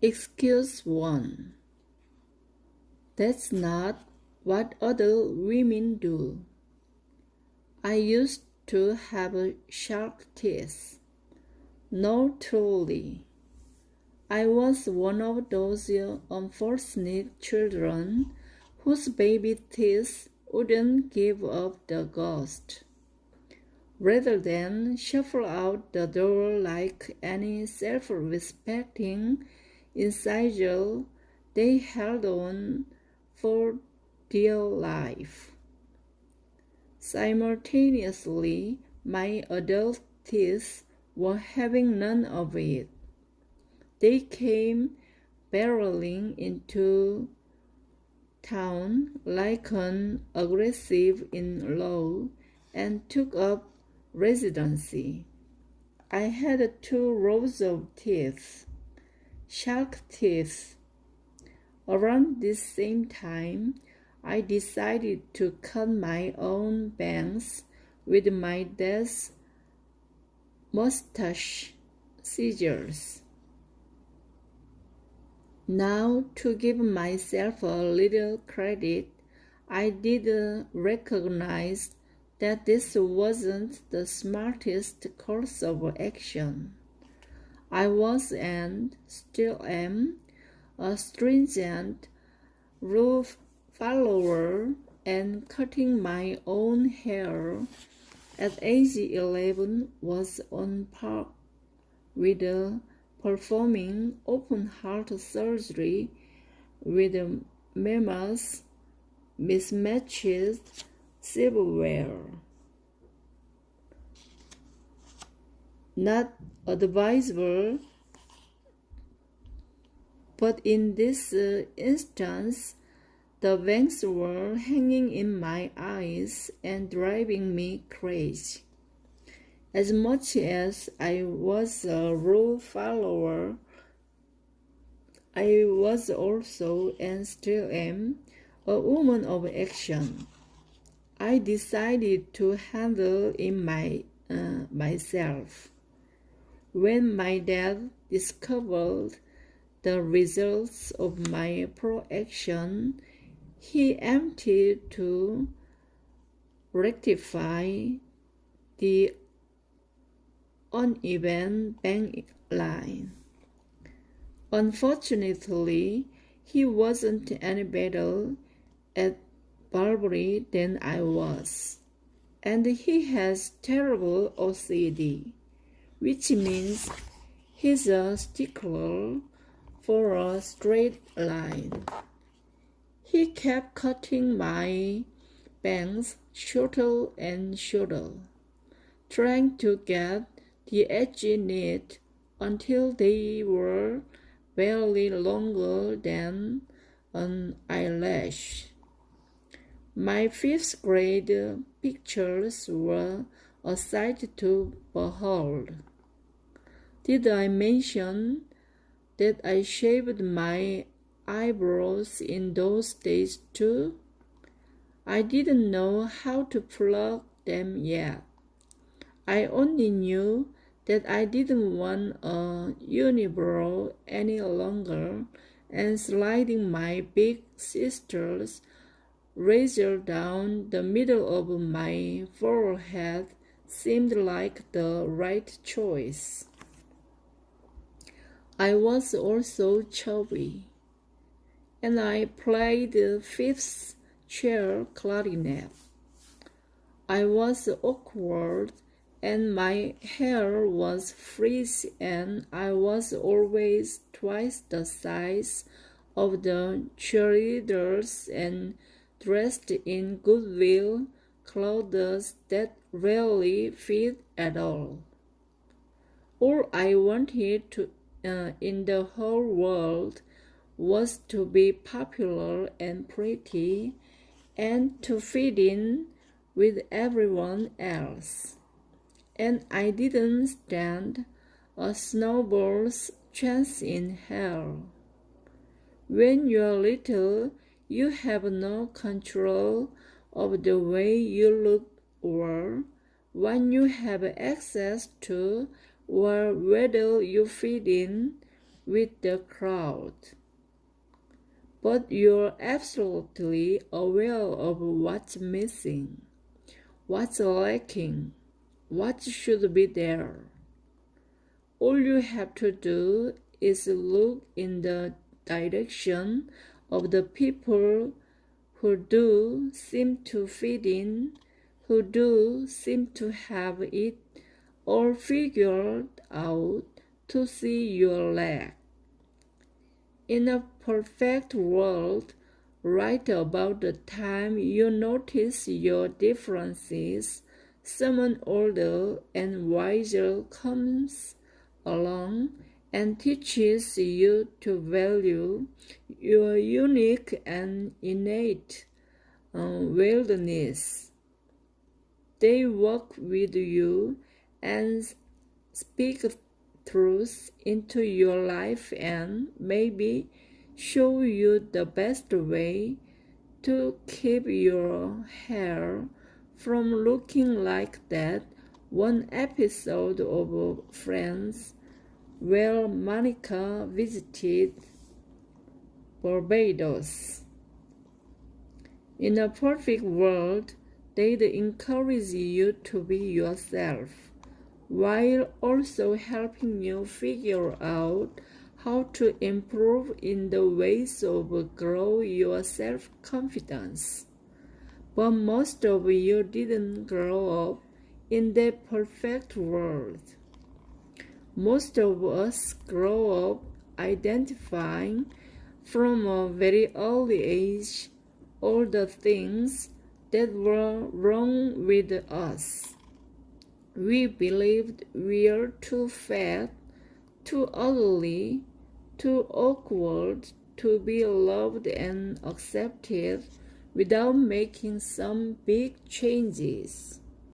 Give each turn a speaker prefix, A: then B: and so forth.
A: Excuse 1. That's not what other women do. I used to have sharp teeth. No, truly. I was one of those unfortunate children whose baby teeth wouldn't give up the ghost. Rather than shuffle out the door like any self-respecting insider, they held on for dear life. Simultaneously, my adult teeth were having none of it. They came barreling into town like an aggressive in-law and took up residency. I had 2 rows of teeth, shark teeth. Around this same time, I decided to cut my own bangs with my dad's mustache scissors. Now, to give myself a little credit, I did recognize that this wasn't the smartest course of action. I was and still am a stringent rule follower, and cutting my own hair at age 11 was on par with performing open-heart surgery with mammoth mismatched silverware. Not advisable, but in this instance, the bangs were hanging in my eyes and driving me crazy. As much as I was a rule follower, I was also, and still am, a woman of action. I decided to handle it myself. When my dad discovered the results of my proaction, he attempted to rectify the uneven bang line. Unfortunately, he wasn't any better at barbering than I was, and he has terrible OCD, which means he's a stickler for a straight line. He kept cutting my bangs shorter and shorter, trying to get the edges neat until they were barely longer than an eyelash. My 5th grade pictures were a sight to behold. Did I mention that I shaved my eyebrows in those days too? I didn't know how to pluck them yet. I only knew that I didn't want a unibrow any longer, and sliding my big sister's razor down the middle of my forehead seemed like the right choice. I was also chubby, and I played the 5th chair clarinet. I was awkward, and my hair was frizzy, and I was always twice the size of the cheerleaders and dressed in Goodwill clothes that rarely fit at all. All I wanted in the whole world was to be popular and pretty, and to fit in with everyone else. And I didn't stand a snowball's chance in hell. When you're little, you have no control of the way you look or what you have access to or whether you fit in. with the crowd. But you're absolutely aware of what's missing, what's lacking, what should be there. All you have to do is look in the direction of the people who do seem to fit in, who do seem to have it all figured out, to see your lack. In a perfect world, right about the time you notice your differences, someone older and wiser comes along and teaches you to value your unique and innate wildness. They walk with you and speak truth into your life and maybe show you the best way to keep your hair from looking like that one episode of Friends where Monica visited Barbados. In a perfect world, they'd encourage you to be yourself, while also helping you figure out how to improve in the ways of grow your self-confidence. But most of you didn't grow up in that perfect world. Most of us grow up identifying from a very early age all the things that were wrong with us. We believed we were too fat, too ugly, too awkward to be loved and accepted without making some big changes.